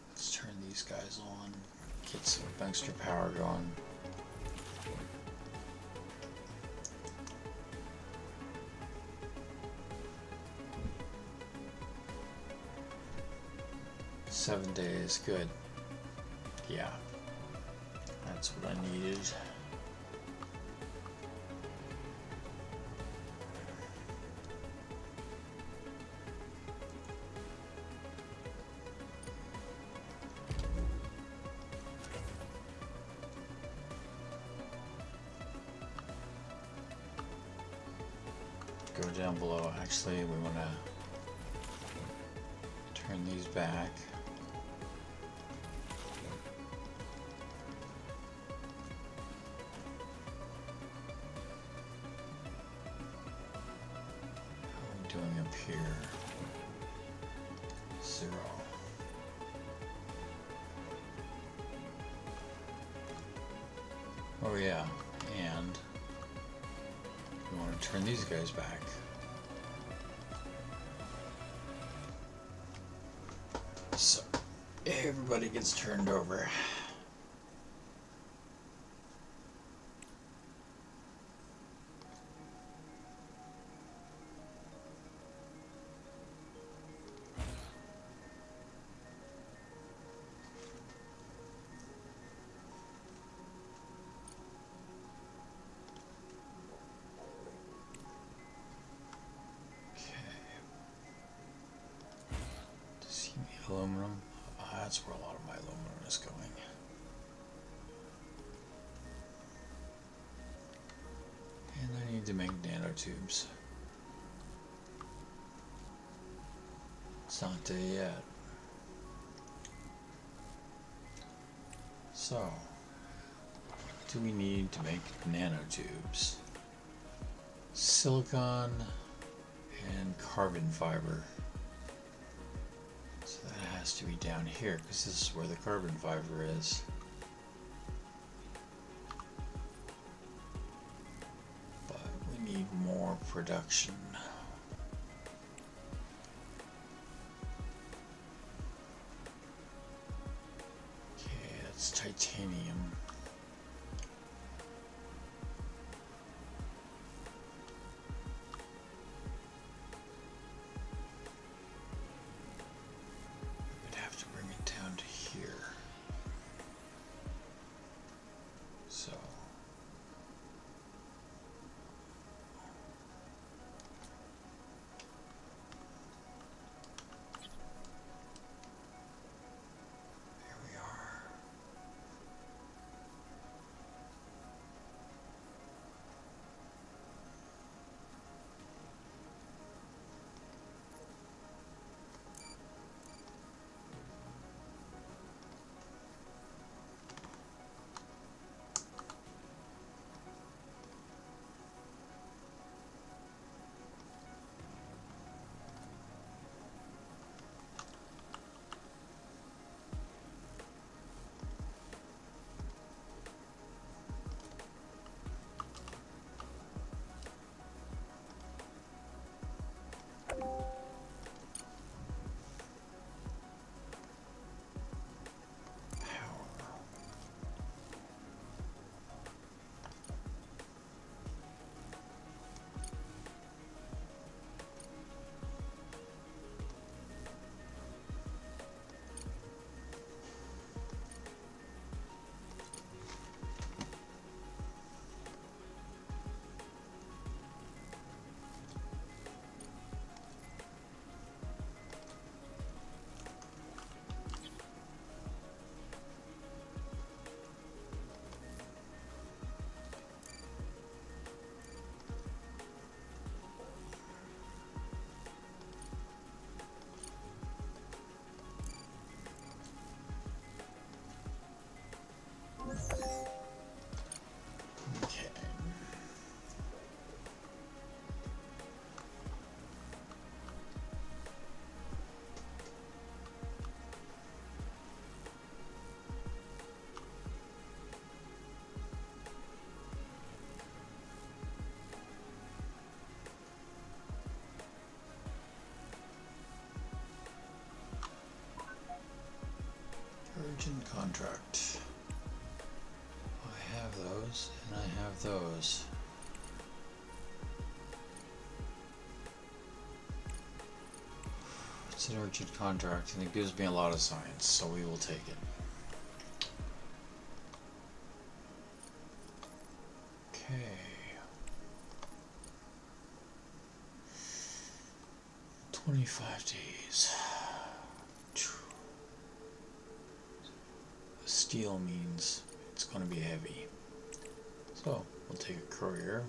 Let's turn these guys on. Get some extra power going. Seven days, good. Yeah, that's what I needed. down below. Actually, we want to turn these back. How are we doing up here? 0. Oh yeah, and we want to turn these guys back. So everybody gets turned over. See the aluminum? That's where a lot of my aluminum is going. And I need to make nanotubes. It's not there yet. So, what do we need to make nanotubes? Silicon and carbon fiber. So that has to be down here because this is where the carbon fiber is. But we need more production. Okay, that's titanium. So there we are. Okay. Urgent contract. I have those, and I have those. It's an urgent contract, and it gives me a lot of science, so we will take it. Okay. "25 days. Steel means it's going to be heavy. So we'll take a courier.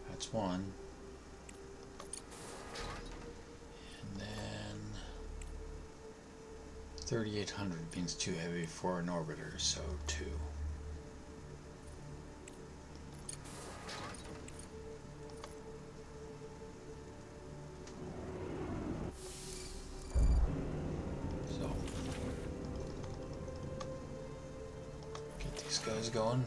That's one. 3,800 means too heavy for an orbiter, so 2. So, get these guys going.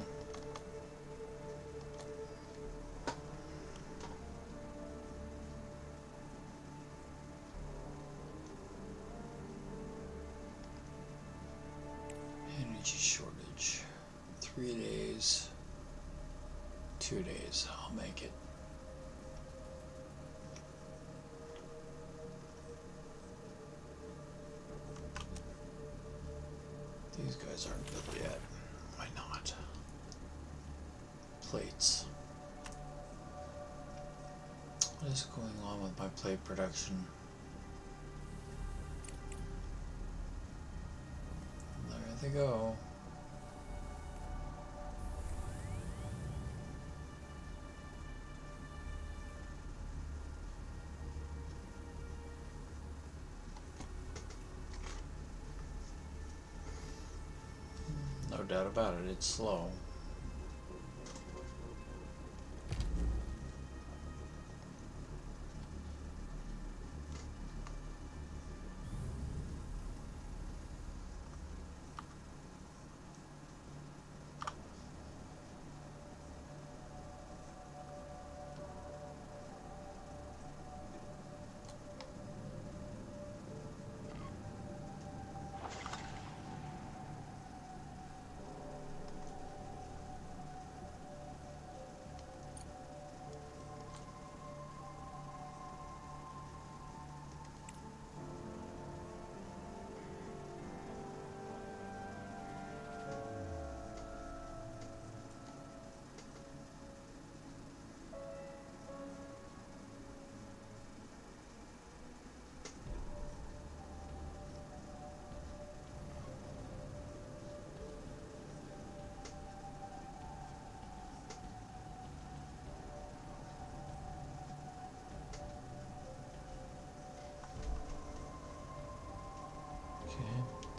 Energy shortage. 3 days. 2 days. I'll make it. These guys aren't built yet. Why not? Plates. What is going on with my plate production? There they go. No doubt about it, it's slow.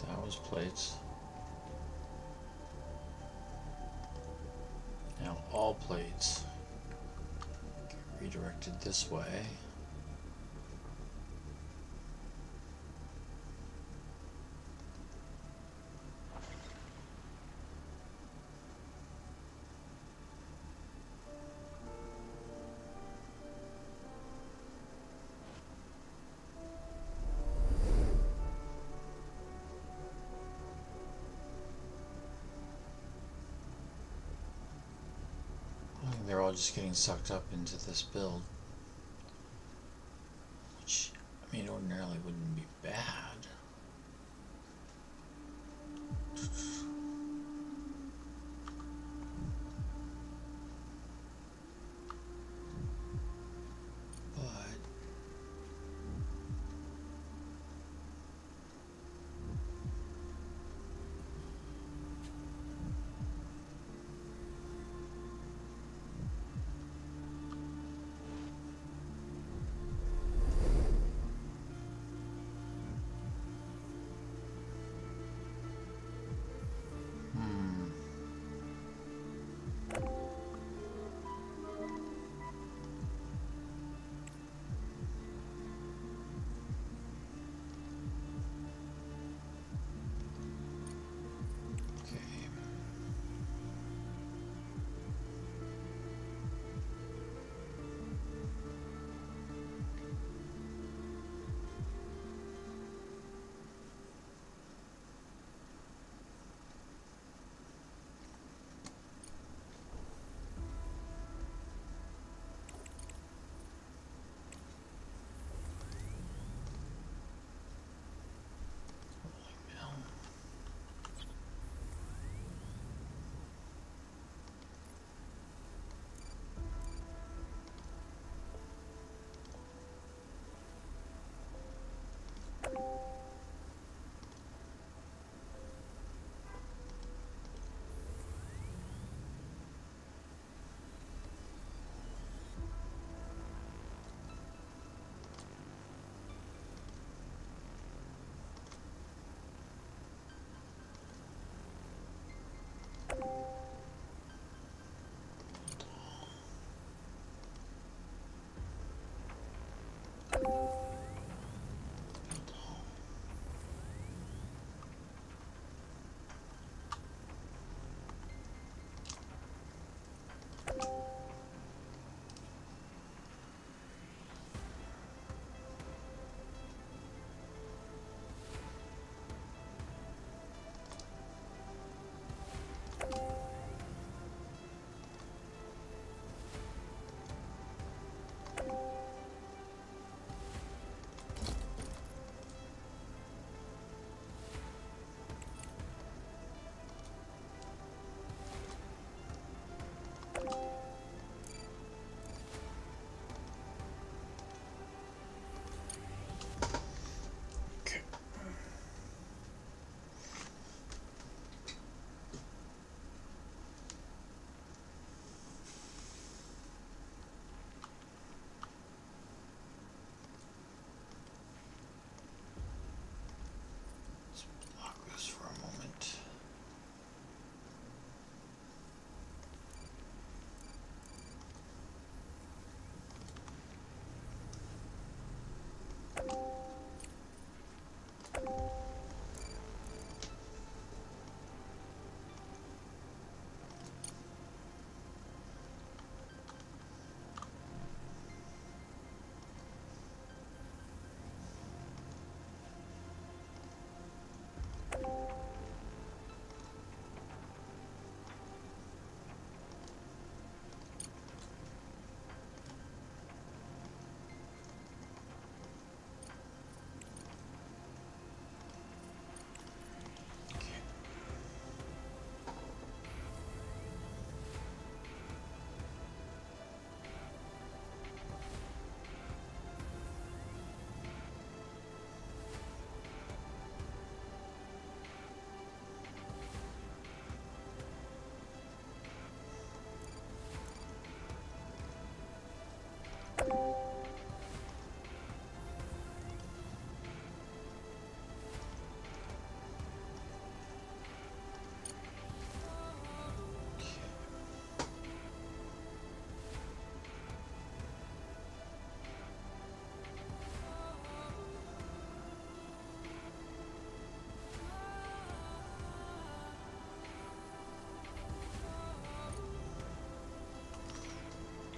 That was plates. Now all plates get redirected this way. They're all just getting sucked up into this build, which, I mean, ordinarily wouldn't be bad. But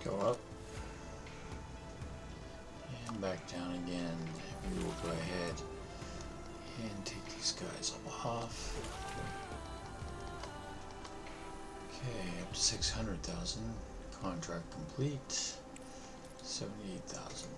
Go up. And back down again. We will go ahead and take these guys off. Okay, up to 600,000. Contract complete. 78,000.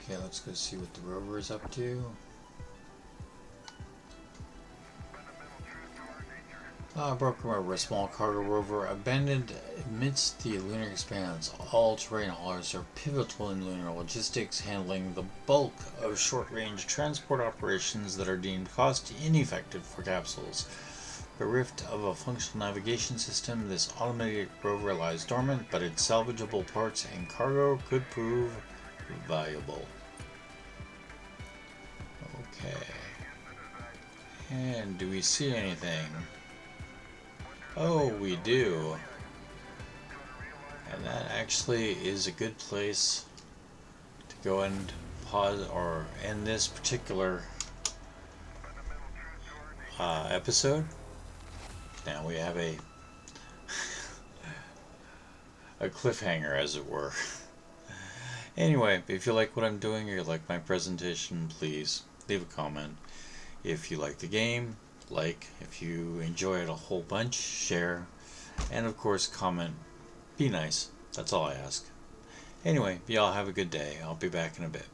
Okay, let's go see what the rover is up to. Broken Rover, a small cargo rover abandoned amidst the lunar expanse. All-terrain haulers are pivotal in lunar logistics, handling the bulk of short-range transport operations that are deemed cost ineffective for capsules. Bereft of a functional navigation system, this automated rover lies dormant, but its salvageable parts and cargo could prove valuable. Okay. And do we see anything? Oh, we do. And that actually is a good place to go and pause or end this particular episode. Now we have a cliffhanger, as it were. Anyway, if you like what I'm doing or you like my presentation, please leave a comment. If you like the game, like. If you enjoy it a whole bunch, share. And of course, comment. Be nice. That's all I ask. Anyway, y'all have a good day. I'll be back in a bit.